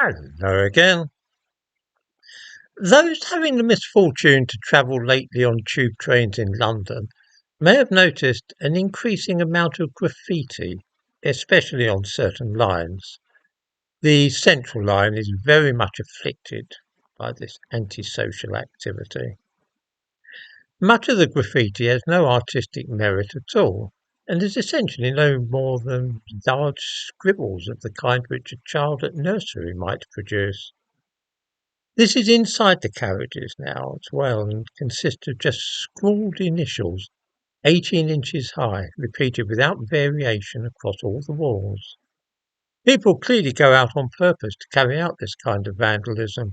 Hello again. Those having the misfortune to travel lately on tube trains in London may have noticed an increasing amount of graffiti, especially on certain lines. The Central line is very much afflicted by this antisocial activity. Much of the graffiti has no artistic merit at all, and is essentially no more than large scribbles of the kind which a child at nursery might produce. This is inside the carriages now as well, and consists of just scrawled initials 18 inches high, repeated without variation across all the walls. People clearly go out on purpose to carry out this kind of vandalism.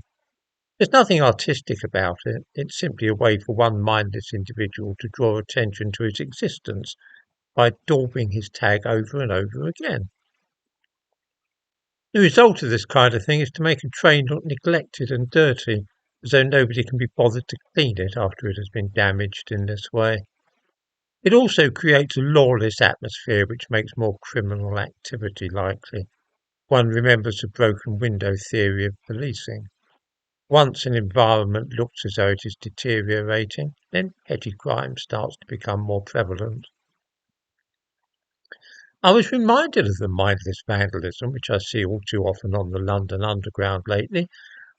There's nothing artistic about it. It's simply a way for one mindless individual to draw attention to his existence by daubing his tag over and over again. The result of this kind of thing is to make a train look neglected and dirty, as though nobody can be bothered to clean it after it has been damaged in this way. It also creates a lawless atmosphere which makes more criminal activity likely. One remembers the broken window theory of policing. Once an environment looks as though it is deteriorating, then petty crime starts to become more prevalent. I was reminded of the mindless vandalism which I see all too often on the London Underground lately,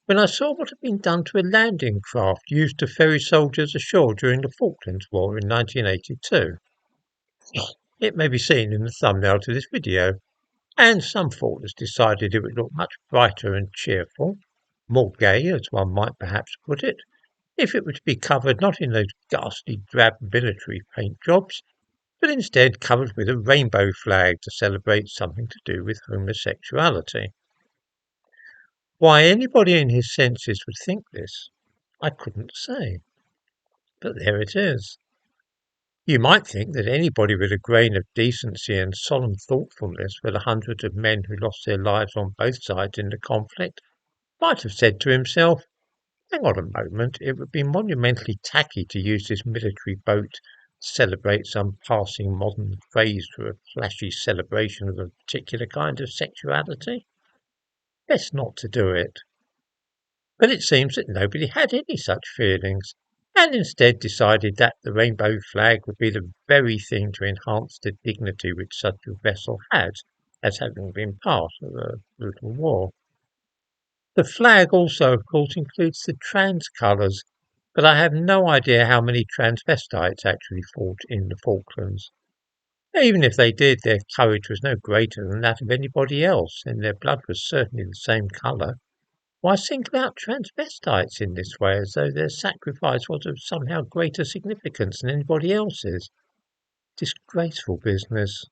when I saw what had been done to a landing craft used to ferry soldiers ashore during the Falklands War in 1982. It may be seen in the thumbnail to this video, and some thoughtless decided it would look much brighter and cheerful, more gay as one might perhaps put it, if it were to be covered not in those ghastly drab military paint jobs, but instead covered with a rainbow flag to celebrate something to do with homosexuality. Why anybody in his senses would think this, I couldn't say. But there it is. You might think that anybody with a grain of decency and solemn thoughtfulness for the hundreds of men who lost their lives on both sides in the conflict might have said to himself, hang on a moment, it would be monumentally tacky to use this military boat to celebrate some passing modern craze for a flashy celebration of a particular kind of sexuality. Best not to do it. But it seems that nobody had any such feelings, and instead decided that the rainbow flag would be the very thing to enhance the dignity which such a vessel had, as having been part of a brutal war. The flag also, of course, includes the trans colours, but I have no idea how many transvestites actually fought in the Falklands. Even if they did, their courage was no greater than that of anybody else, and their blood was certainly the same colour. Why single out transvestites in this way, as though their sacrifice was of somehow greater significance than anybody else's? Disgraceful business.